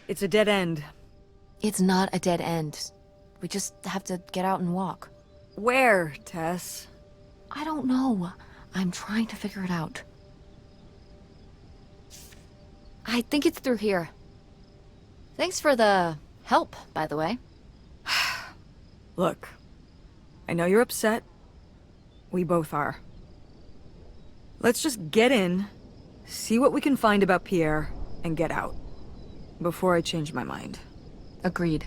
It's a dead end. It's not a dead end. We just have to get out and walk. Where, Tess? I don't know. I'm trying to figure it out. I think it's through here. Thanks for the help, by the way. Look, I know you're upset. We both are. Let's just get in, see what we can find about Pierre, and get out. Before I change my mind. Agreed.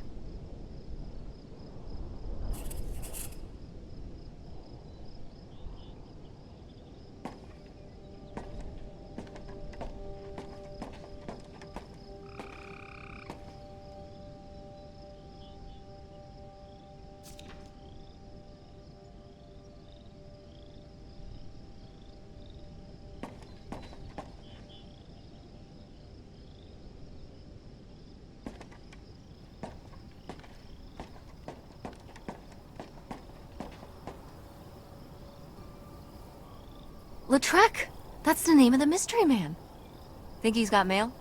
Lautrec! That's the name of the mystery man. Think he's got mail?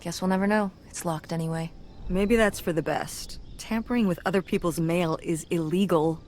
Guess we'll never know. It's locked anyway. Maybe that's for the best. Tampering with other people's mail is illegal.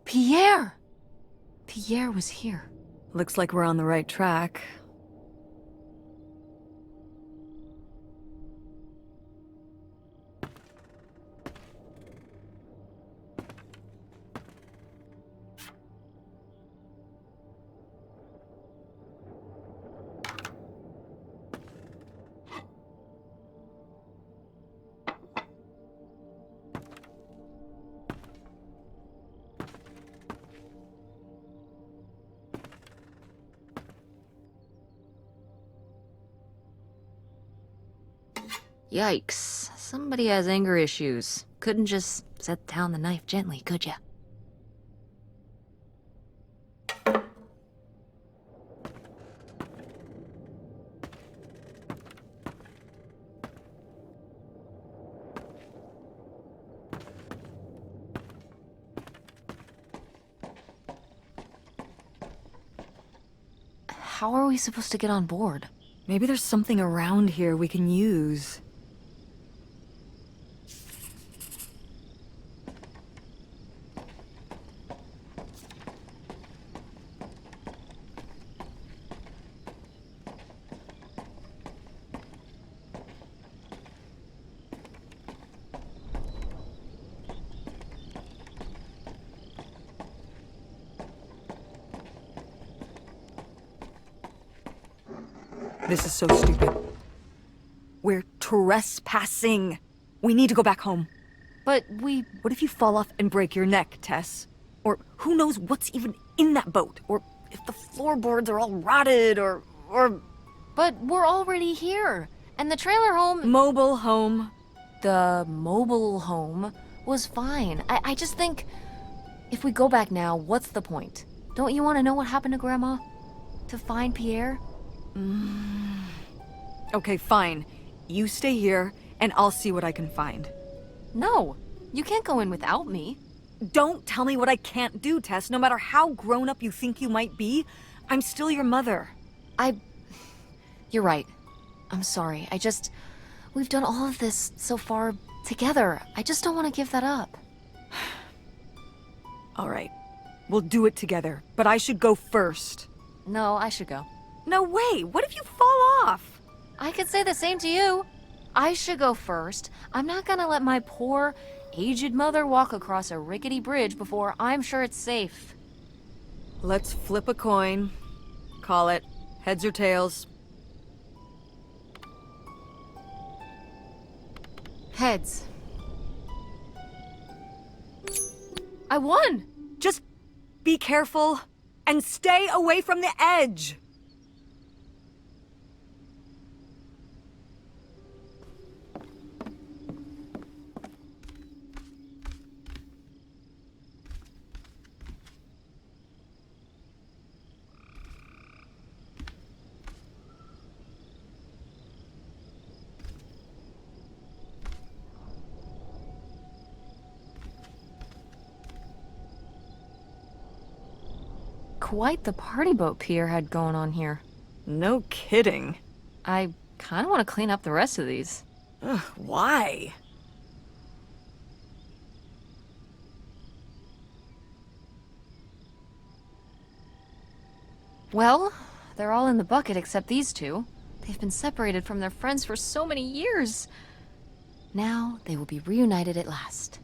Pierre! Pierre was here. Looks like we're on the right track. Yikes. Somebody has anger issues. Couldn't just set down the knife gently, could ya? how are we supposed to get on board? Maybe there's something around here we can use. This is so stupid. We're trespassing. We need to go back home. But What if you fall off and break your neck, Tess? Or who knows what's even in that boat? Or if the floorboards are all rotted, or... But we're already here. And the trailer home... Mobile home. The mobile home was fine. I just think... If we go back now, what's the point? Don't you want to know what happened to Grandma? To find Pierre? Okay, fine. You stay here, and I'll see what I can find. No, you can't go in without me. Don't tell me what I can't do, Tess. No matter how grown up you think you might be, I'm still your mother. You're right. I'm sorry. We've done all of this so far together. I just don't want to give that up. All right. We'll do it together, but I should go first. No, I should go. No way! What if you fall off? I could say the same to you. I should go first. I'm not gonna let my poor, aged mother walk across a rickety bridge before I'm sure it's safe. Let's flip a coin. Call it heads or tails. Heads. I won! Just be careful and stay away from the edge. Quite the party boat Pierre had going on here. No kidding. I kind of want to clean up the rest of these. Ugh, why? Well, they're all in the bucket except these two. They've been separated from their friends for so many years. Now they will be reunited at last.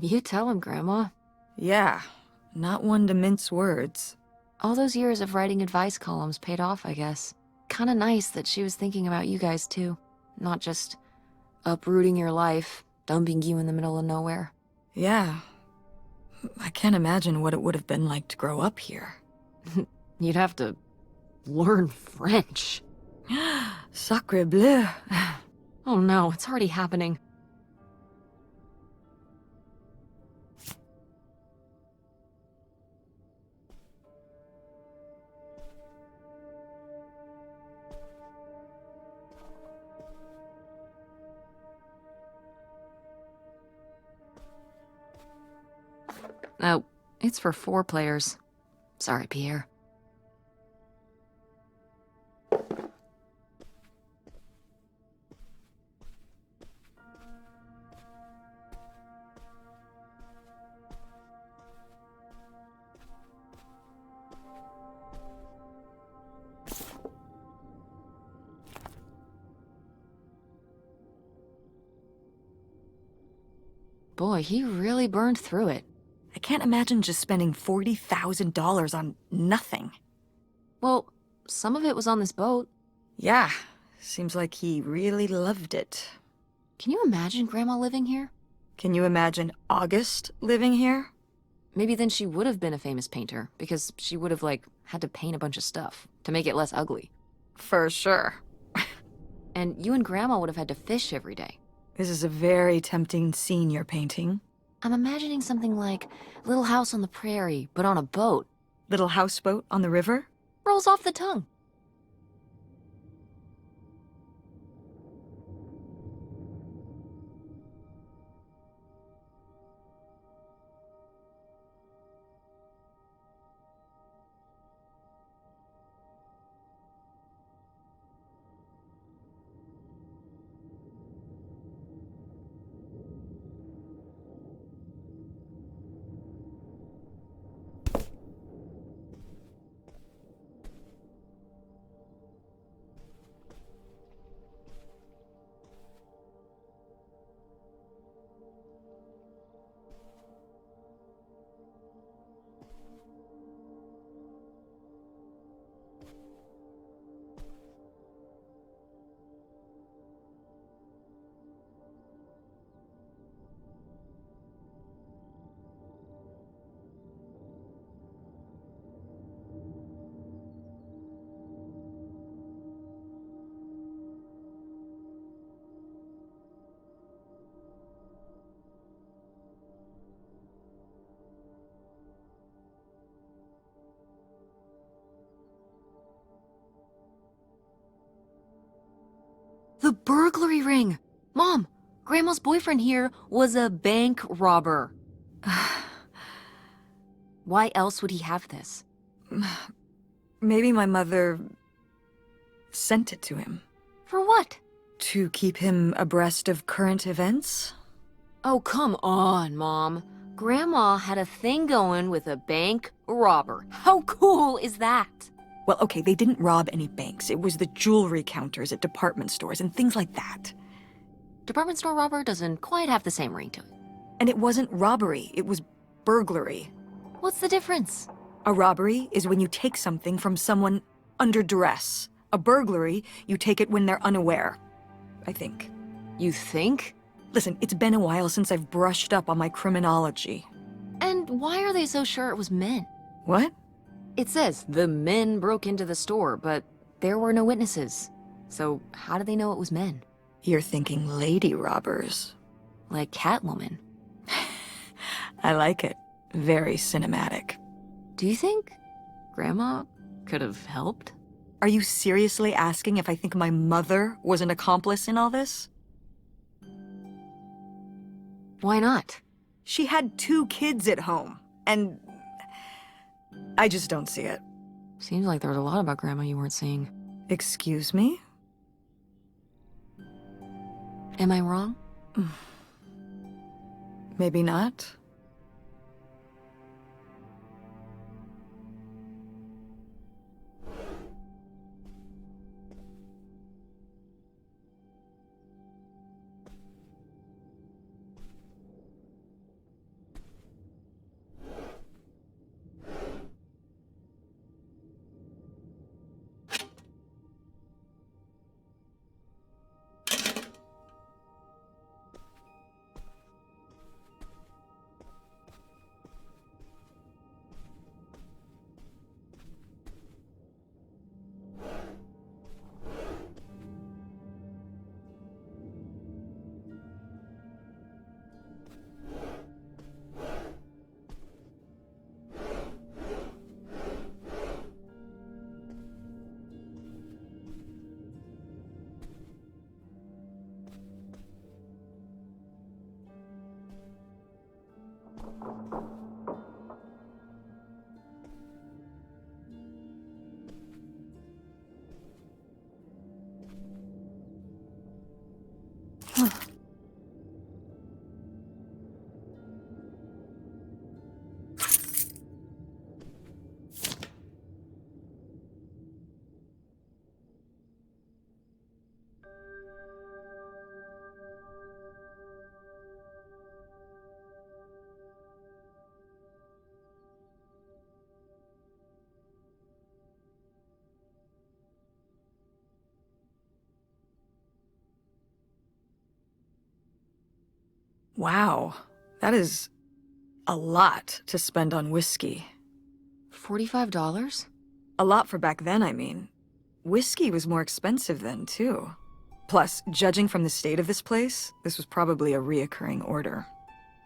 You tell him, Grandma. Yeah, not one to mince words. All those years of writing advice columns paid off, I guess. Kinda nice that she was thinking about you guys, too. Not just uprooting your life, dumping you in the middle of nowhere. Yeah. I can't imagine what it would have been like to grow up here. You'd have to learn French. Sacre bleu. Oh no, it's already happening. Oh, it's for 4 players. Sorry, Pierre. Boy, he really burned through it. I can't imagine just spending $40,000 on nothing. Well, some of it was on this boat. Yeah, seems like he really loved it. Can you imagine Grandma living here? Can you imagine August living here? Maybe then she would have been a famous painter, because she would have, like, had to paint a bunch of stuff to make it less ugly. For sure. And you and Grandma would have had to fish every day. This is a very tempting scene you're painting. I'm imagining something like Little House on the Prairie, but on a boat. Little houseboat on the river? Rolls off the tongue. The burglary ring! Mom, Grandma's boyfriend here was a bank robber. Why else would he have this? Maybe my mother sent it to him. For what? To keep him abreast of current events? Oh, come on, Mom. Grandma had a thing going with a bank robber. How cool is that? Well, okay, they didn't rob any banks. It was the jewelry counters at department stores and things like that. Department store robber doesn't quite have the same ring to it. And it wasn't robbery, it was burglary. What's the difference? A robbery is when you take something from someone under duress. A burglary, you take it when they're unaware, I think. You think? Listen, it's been a while since I've brushed up on my criminology. And why are they so sure it was men? What? It says the men broke into the store, but there were no witnesses. So how do they know it was men? You're thinking lady robbers. Like Catwoman. I like it. Very cinematic. Do you think Grandma could have helped? Are you seriously asking if I think my mother was an accomplice in all this? Why not? She had 2 kids at home, and I just don't see it. Seems like there was a lot about Grandma you weren't seeing. Excuse me? Am I wrong? Maybe not. Wow, that is a lot to spend on whiskey. $45? A lot for back then, I mean. Whiskey was more expensive then, too. Plus, judging from the state of this place, this was probably a reoccurring order.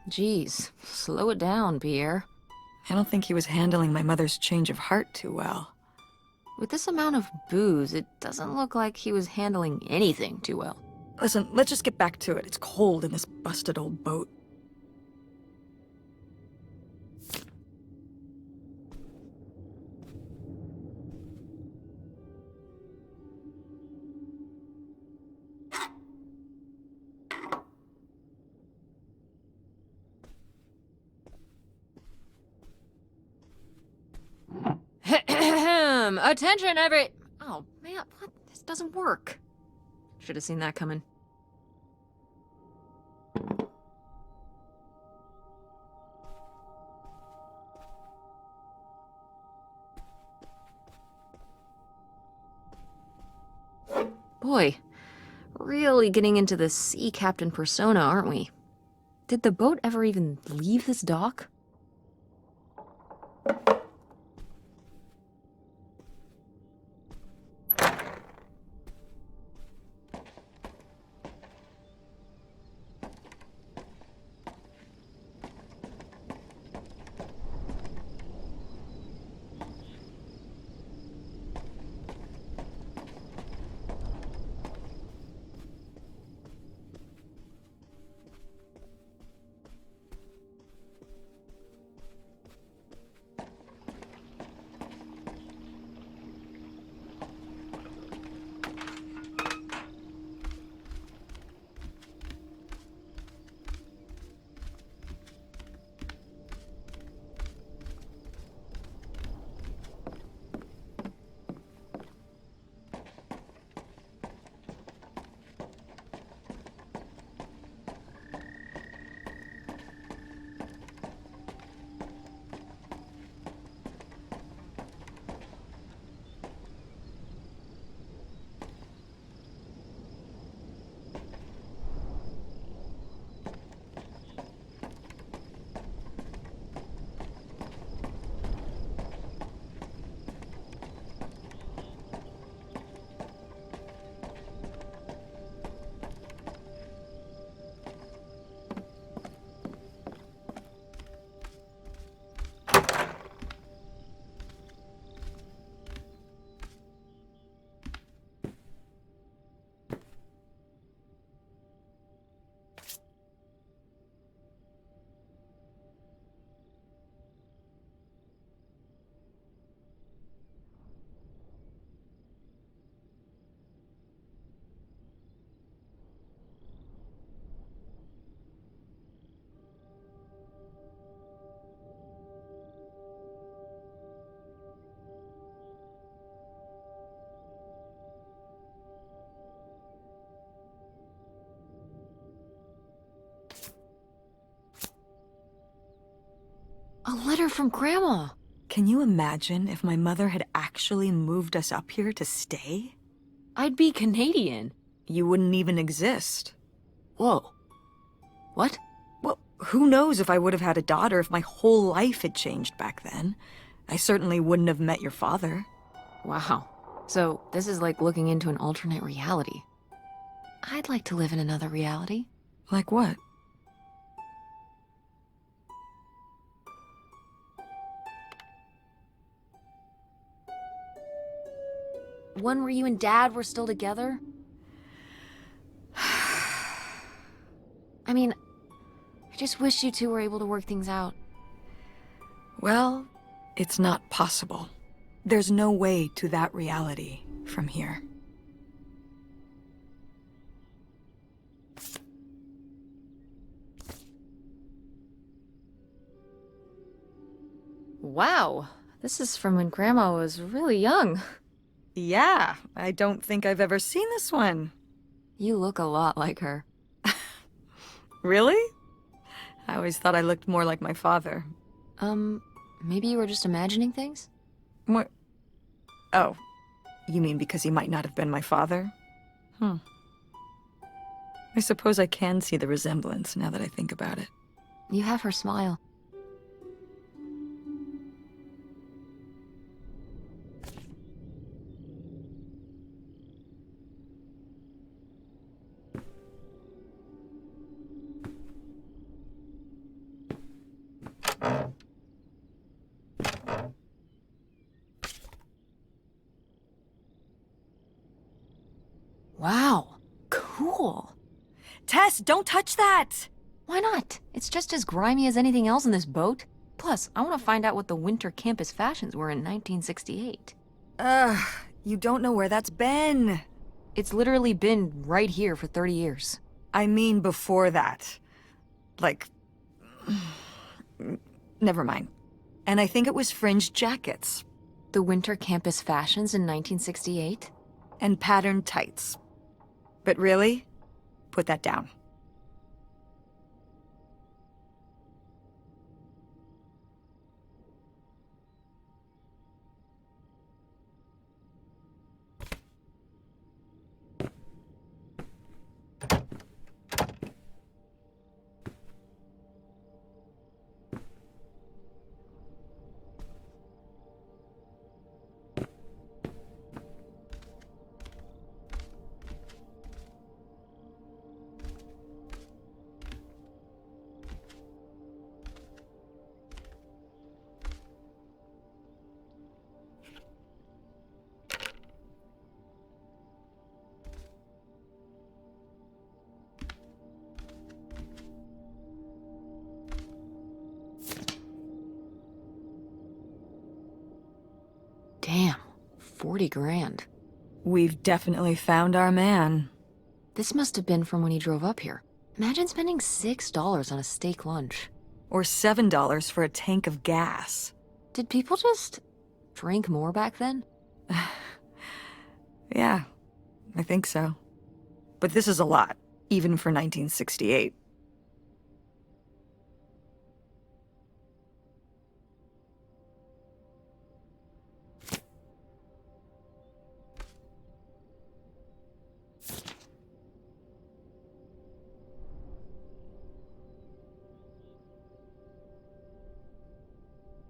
Geez, slow it down, Pierre. I don't think he was handling my mother's change of heart too well. With this amount of booze, it doesn't look like he was handling anything too well. Listen, let's just get back to it. It's cold in this busted old boat. Attention, Oh, man, what? This doesn't work. Should have seen that coming. Boy, really getting into the sea captain persona, aren't we? Did the boat ever even leave this dock? A letter from Grandma! Can you imagine if my mother had actually moved us up here to stay? I'd be Canadian. You wouldn't even exist. Whoa. What? Well, who knows if I would have had a daughter if my whole life had changed back then. I certainly wouldn't have met your father. Wow. So, this is like looking into an alternate reality. I'd like to live in another reality. Like what? One where you and Dad were still together? I mean, I just wish you two were able to work things out. Well, it's not possible. There's no way to that reality from here. Wow, this is from when Grandma was really young. Yeah, I don't think I've ever seen this one. You look a lot like her. Really? I always thought I looked more like my father. Maybe you were just imagining things? What? Oh, you mean because he might not have been my father? I suppose I can see the resemblance now that I think about it. You have her smile. Wow, cool. Tess, don't touch that! Why not? It's just as grimy as anything else in this boat. Plus, I want to find out what the winter campus fashions were in 1968. You don't know where that's been. It's literally been right here for 30 years. I mean before that. Like... Never mind. And I think it was fringed jackets. The winter campus fashions in 1968? And patterned tights. But really, put that down. Damn, 40 grand. We've definitely found our man. This must have been from when he drove up here. Imagine spending $6 on a steak lunch. Or $7 for a tank of gas. Did people just drink more back then? Yeah, I think so. But this is a lot, even for 1968.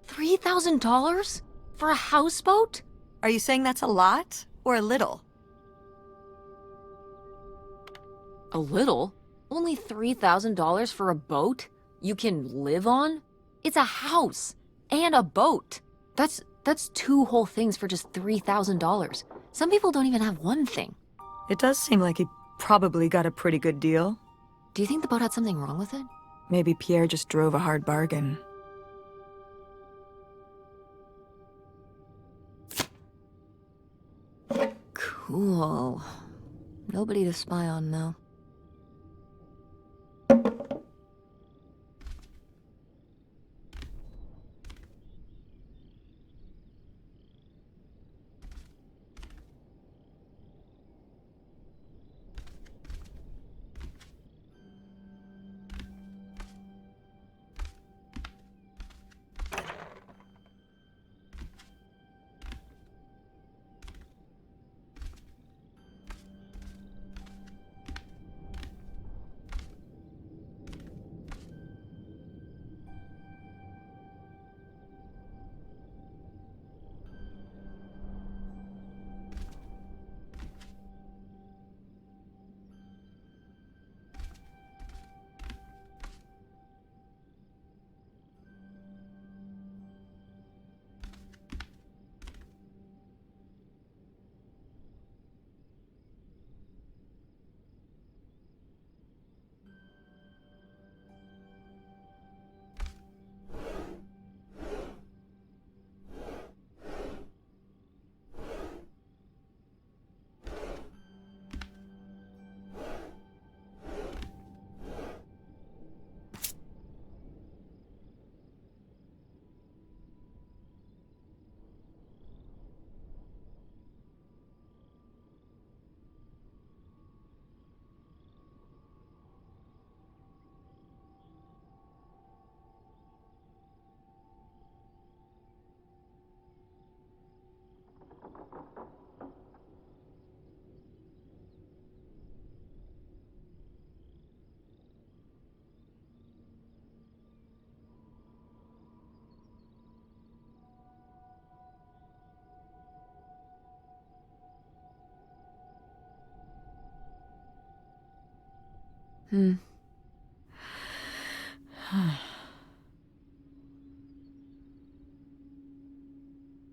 $3,000? For a houseboat? Are you saying that's a lot or a little? A little? Only $3,000 for a boat you can live on? It's a house and a boat. That's two whole things for just $3,000. Some people don't even have one thing. It does seem like he probably got a pretty good deal. Do you think the boat had something wrong with it? Maybe Pierre just drove a hard bargain. Cool. Nobody to spy on, though.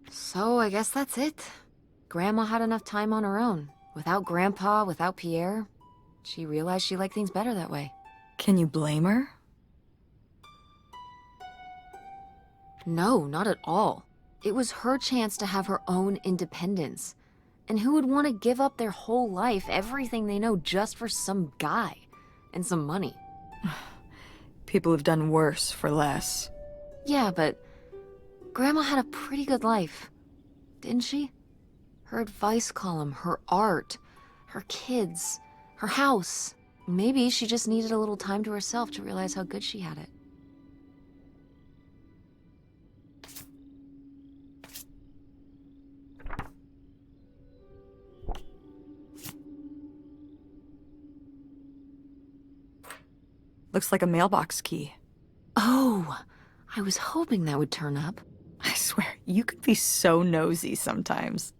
So I guess that's it. Grandma had enough time on her own. Without Grandpa, without Pierre. She realized she liked things better that way. Can you blame her? No, not at all. It was her chance to have her own independence. And who would want to give up their whole life, everything they know, just for some guy and some money? People have done worse for less. Yeah, but Grandma had a pretty good life, didn't she? Her advice column, her art, her kids, her house. Maybe she just needed a little time to herself to realize how good she had it. Looks like a mailbox key. Oh, I was hoping that would turn up. I swear, you could be so nosy sometimes.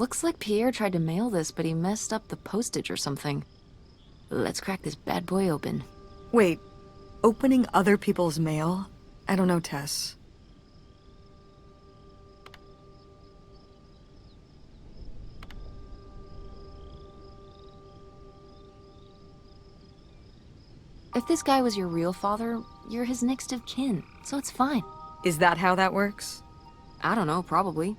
Looks like Pierre tried to mail this, but he messed up the postage or something. Let's crack this bad boy open. Wait, opening other people's mail? I don't know, Tess. If this guy was your real father, you're his next of kin, so it's fine. Is that how that works? I don't know, probably.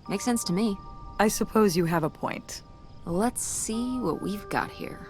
Makes sense to me. I suppose you have a point. Let's see what we've got here.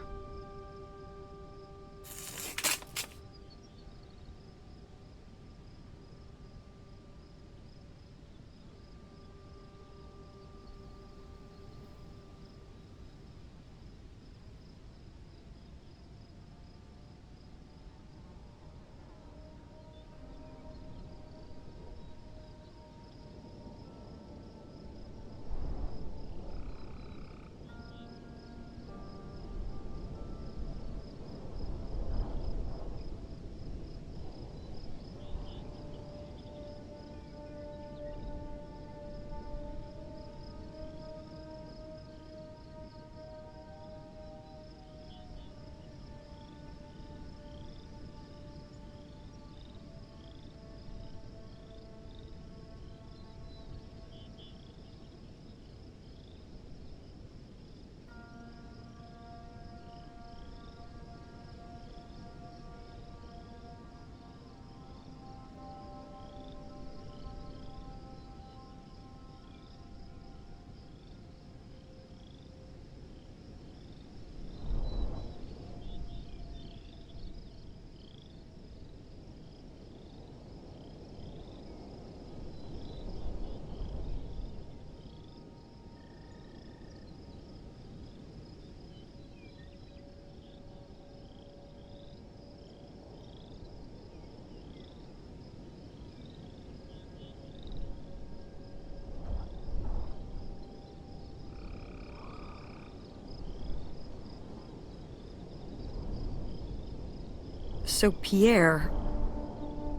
So Pierre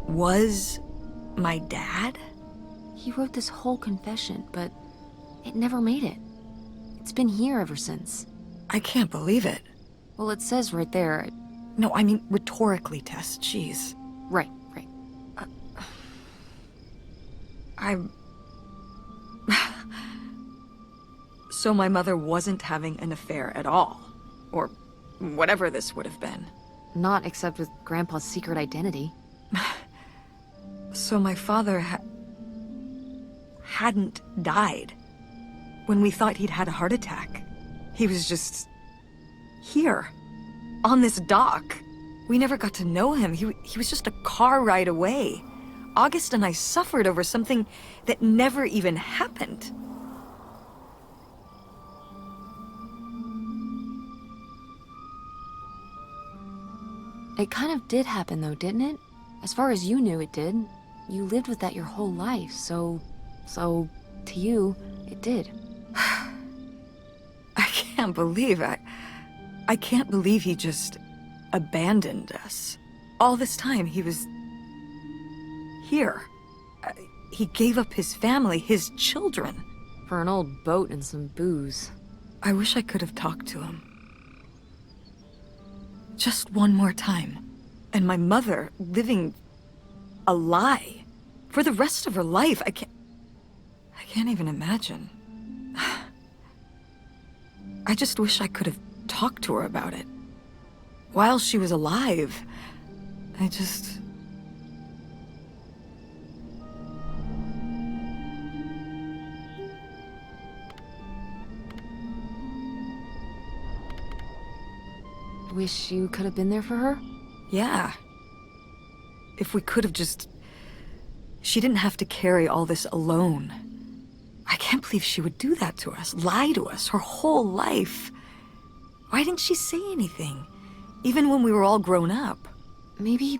was my dad? He wrote this whole confession, but it never made it. It's been here ever since. I can't believe it. Well, it says right there. No, I mean rhetorically, Tess. Jeez. Right. I'm... So my mother wasn't having an affair at all. Or whatever this would have been. Not except with Grandpa's secret identity. So my father hadn't died. When we thought he'd had a heart attack. He was just... here. On this dock. We never got to know him. He was just a car ride away. August and I suffered over something that never even happened. It kind of did happen though, didn't it? As far as you knew, it did. You lived with that your whole life, so to you, it did. I can't believe I can't believe he just abandoned us. All this time, he was here. He gave up his family, his children. For an old boat and some booze. I wish I could have talked to him. Just one more time. And my mother living a lie for the rest of her life. I can't even imagine. I just wish I could have talked to her about it. While she was alive. I just... Wish you could have been there for her? Yeah. If we could have just... She didn't have to carry all this alone. I can't believe she would do that to us, lie to us her whole life. Why didn't she say anything? Even when we were all grown up. Maybe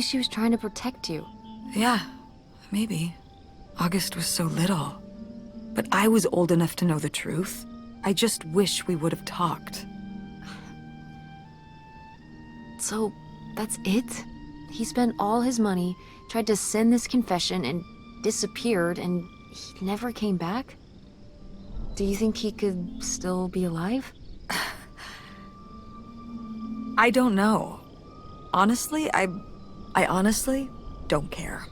she was trying to protect you. Yeah, maybe. August was so little. But I was old enough to know the truth. I just wish we would have talked. So, that's it? He spent all his money, tried to send this confession, and disappeared, and he never came back? Do you think he could still be alive? I don't know. Honestly, I honestly don't care.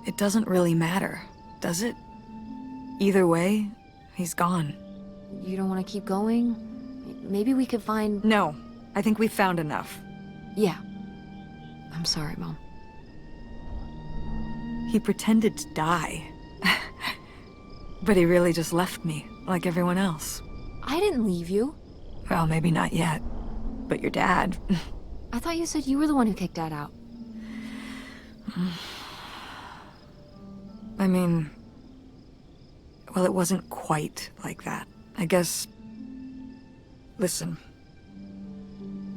It doesn't really matter, does it? Either way, he's gone. You don't want to keep going? Maybe we could find... No, I think we've found enough. Yeah. I'm sorry, Mom. He pretended to die. But he really just left me, like everyone else. I didn't leave you. Well, maybe not yet. But your dad... I thought you said you were the one who kicked Dad out. I mean... Well, it wasn't quite like that. I guess... Listen.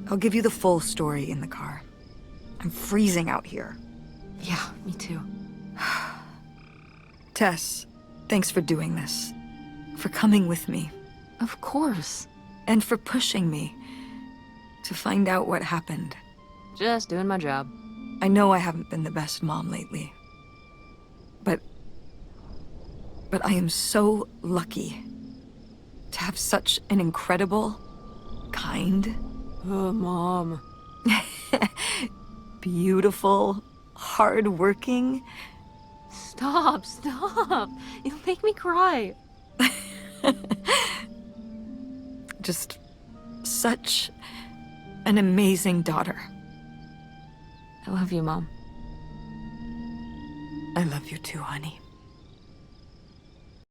I'll give you the full story in the car. I'm freezing out here. Yeah, me too. Tess, thanks for doing this. For coming with me. Of course. And for pushing me to find out what happened. Just doing my job. I know I haven't been the best mom lately. But I am so lucky to have such an incredible, kind... Oh, Mom. beautiful, hard-working... Stop. You'll make me cry. Just such an amazing daughter. I love you, Mom. I love you too, honey.